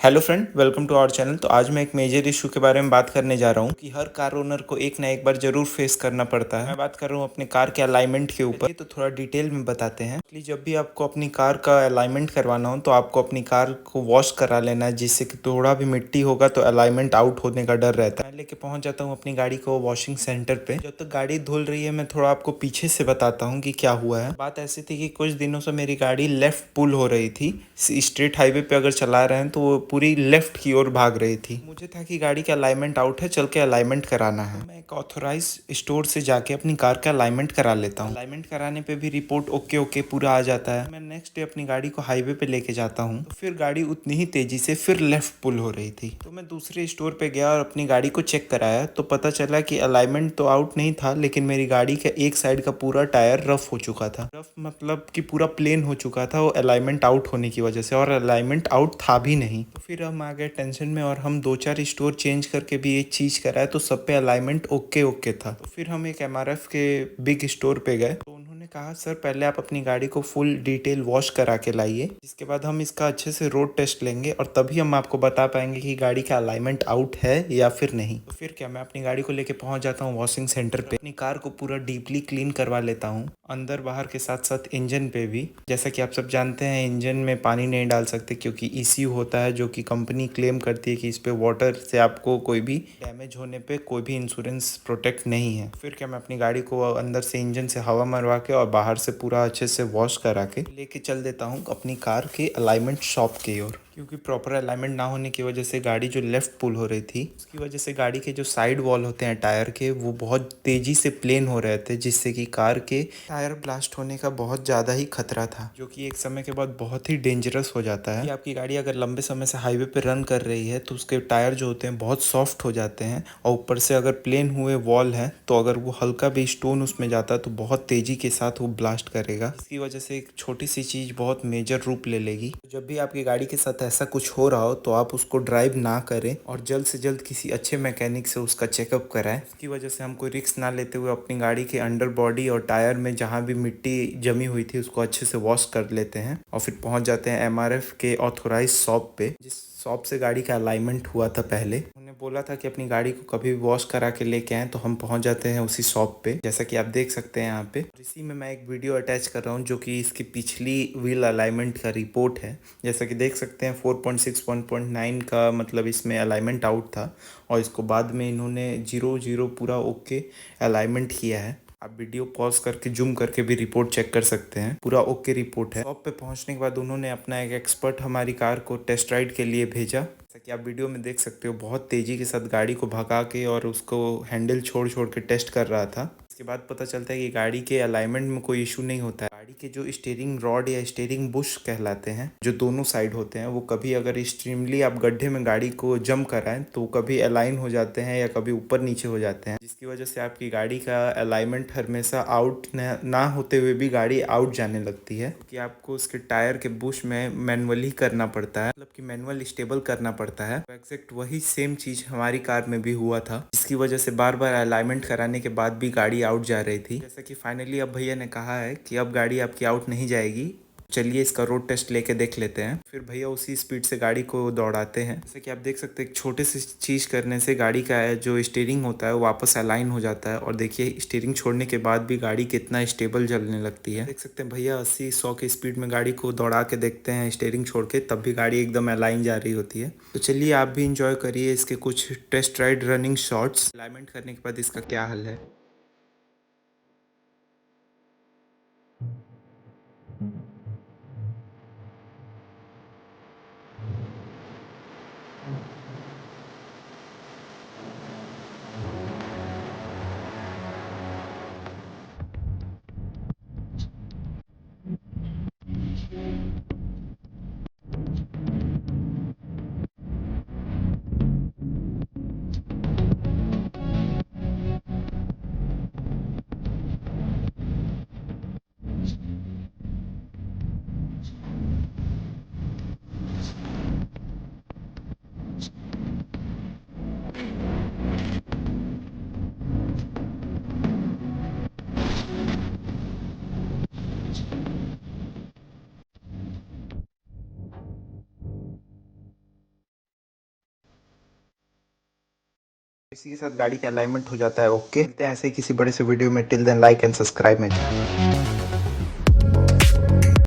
Hello friend, welcome to our channel. तो आज मैं एक मेजर इशू के बारे में बात करने जा रहा हूँ कि हर कार ओनर को एक ना एक बार जरूर फेस करना पड़ता है। मैं बात कर रहा हूँ अपने कार के अलाइनमेंट के ऊपर। तो थोड़ा डिटेल में बताते हैं। जब भी आपको अपनी कार का अलाइनमेंट करवाना हो तो आपको अपनी कार को वॉश करा लेना है, जिससे कि थोड़ा भी मिट्टी होगा तो अलाइनमेंट आउट होने का डर रहता है। मैं लेके पहुंच जाता हूँ अपनी गाड़ी को वॉशिंग सेंटर पे। जब तक गाड़ी धुल रही है मैं थोड़ा आपको पीछे से बताता हूँ कि क्या हुआ है। बात ऐसी थी कि कुछ दिनों से मेरी गाड़ी लेफ्ट पुल हो रही थी। स्ट्रेट हाईवे पे अगर चला रहे हैं तो वो पूरी लेफ्ट की ओर भाग रही थी। मुझे था कि गाड़ी का अलाइनमेंट आउट है, चल के अलाइनमेंट कराना है। तो मैं एक ऑथोराइज स्टोर से जाके अपनी कार का अलाइनमेंट करा लेता हूँ। अलाइनमेंट कराने पे भी रिपोर्ट ओके ओके पूरा आ जाता है। मैं नेक्स्ट डे अपनी गाड़ी को हाईवे पे लेके जाता हूँ तो फिर गाड़ी उतनी ही तेजी से फिर लेफ्ट पुल हो रही थी। तो मैं दूसरे स्टोर पे गया और अपनी गाड़ी को चेक कराया तो पता चला कि अलाइनमेंट तो आउट नहीं था, लेकिन मेरी गाड़ी का एक साइड का पूरा टायर रफ हो चुका था। रफ मतलब कि पूरा प्लेन हो चुका था वो अलाइनमेंट आउट होने की वजह से, और अलाइनमेंट आउट था भी नहीं। तो फिर हम आ गए टेंशन में और हम 2-4 स्टोर चेंज करके भी एक चीज कराया तो सब पे अलाइनमेंट ओके ओके था। तो फिर हम एक एमआरएफ के बिग स्टोर पे गए तो उन्होंने कहा सर पहले आप अपनी गाड़ी को फुल डिटेल वॉश करा के लाइए, जिसके बाद हम इसका अच्छे से रोड टेस्ट लेंगे और तभी हम आपको बता पाएंगे कि गाड़ी का अलाइनमेंट आउट है या फिर नहीं। तो फिर क्या, मैं अपनी गाड़ी को लेके पहुंच जाता हूँ वॉशिंग सेंटर पे। अपनी कार को पूरा डीपली क्लीन करवा लेता हूँ, अंदर बाहर के साथ साथ इंजन पे भी। जैसा कि आप सब जानते हैं इंजन में पानी नहीं डाल सकते क्योंकि ईसीयू होता है, जो कि कंपनी क्लेम करती है कि इस पे वाटर से आपको कोई भी डैमेज होने पे कोई भी इंश्योरेंस प्रोटेक्ट नहीं है। फिर क्या, मैं अपनी गाड़ी को अंदर से इंजन से हवा मरवा के और बाहर से पूरा अच्छे से वॉश करा के लेके चल देता हूँ अपनी कार के अलाइनमेंट शॉप की ओर। क्योंकि प्रॉपर अलाइनमेंट ना होने की वजह से गाड़ी जो लेफ्ट पुल हो रही थी उसकी वजह से गाड़ी के जो साइड वॉल होते हैं टायर के वो बहुत तेजी से प्लेन हो रहे थे, जिससे कि कार के टायर ब्लास्ट होने का बहुत ज़्यादा ही खतरा था, जो कि एक समय के बाद बहुत ही डेंजरस हो जाता है। कि आपकी गाड़ी अगर लंबे समय से हाईवे पे रन कर रही है तो उसके टायर जो होते हैं बहुत सॉफ्ट हो जाते हैं, और ऊपर से अगर प्लेन हुए वॉल है तो अगर वो हल्का भी स्टोन उसमें जाता है तो बहुत तेजी के साथ वो ब्लास्ट करेगा। इसकी वजह से एक छोटी सी चीज़ बहुत मेजर रूप ले लेगी। जब भी आपकी गाड़ी के साथ ऐसा कुछ हो रहा हो तो आप उसको ड्राइव ना करें और जल्द से जल्द किसी अच्छे मैकेनिक से उसका चेकअप कराएं। इसकी वजह से हम कोई रिस्क ना लेते हुए अपनी गाड़ी के अंडर बॉडी और टायर में जहां भी मिट्टी जमी हुई थी उसको अच्छे से वॉश कर लेते हैं और फिर पहुंच जाते हैं एमआरएफ के ऑथोराइज शॉप पे, जिस शॉप से गाड़ी का अलाइनमेंट हुआ था। पहले उन्होंने बोला था कि अपनी गाड़ी को कभी भी वॉश करा के लेके आए, तो हम पहुंच जाते हैं उसी शॉप पे, जैसा कि आप देख सकते हैं यहाँ पे। इसी में मैं एक वीडियो अटैच कर रहा हूँ जो कि इसकी पिछली व्हील अलाइनमेंट का रिपोर्ट है। जैसा कि देख सकते हैं 4.6 1.9 का मतलब इसमें अलाइनमेंट आउट था, और इसको बाद में इन्होंने 0-0 पूरा ओके अलाइनमेंट किया है। आप वीडियो पॉज करके जूम करके भी रिपोर्ट चेक कर सकते हैं, पूरा ओके रिपोर्ट है। शॉप पे पहुंचने के बाद उन्होंने अपना एक एक्सपर्ट हमारी कार को टेस्ट राइड के लिए भेजा। जैसा कि आप वीडियो में देख सकते हो बहुत तेजी के साथ गाड़ी को भगा के और उसको हैंडल छोड़ छोड़ के टेस्ट कर रहा था। इसके बाद पता चलता है कि गाड़ी के अलाइनमेंट में कोई इशू नहीं होता है। गाड़ी के जो स्टीयरिंग रॉड या स्टीयरिंग बुश कहलाते हैं, जो दोनों साइड होते हैं, वो कभी अगर एक्सट्रीमली आप गड्ढे में गाड़ी को जंप कराएं तो कभी अलाइन हो जाते हैं या कभी ऊपर नीचे हो जाते हैं, जिसकी वजह से आपकी गाड़ी का अलाइनमेंट हमेशा आउट ना होते हुए भी गाड़ी आउट जाने लगती है। कि आपको उसके टायर के बुश में मैनुअली करना पड़ता है, मतलब कि मैनुअल स्टेबल करना पड़ता है। तो एग्जैक्ट वही सेम चीज हमारी कार में भी हुआ था, जिसकी वजह से बार बार अलाइनमेंट कराने के बाद भी गाड़ी आउट जा रही थी। जैसा कि फाइनली अब भैया ने कहा है कि अब गाड़ी आपकी आउट नहीं जाएगी, चलिए इसका रोड टेस्ट लेके देख लेते हैं। फिर भैया उसी स्पीड से गाड़ी को दौड़ाते हैं। जैसे कि आप देख सकते हैं एक छोटे से चीज़ करने से गाड़ी का जो स्टीयरिंग होता है वो वापस अलाइन हो जाता है, और देखिए स्टीयरिंग छोड़ने के बाद भी गाड़ी कितना स्टेबल चलने लगती है। देख सकते हैं भैया 80-100 की स्पीड में गाड़ी को दौड़ा के देखते हैं स्टीयरिंग छोड़ के, तब भी गाड़ी एकदम अलाइन जा रही होती है। तो चलिए आप भी इंजॉय करिए इसके कुछ test ride running shots. Alignment करने के बाद इसका क्या हल है। इसी के साथ गाड़ी का अलाइनमेंट हो जाता है। ओके, मिलते हैं ऐसे ही किसी बड़े से वीडियो में। Till then like and subscribe my channel.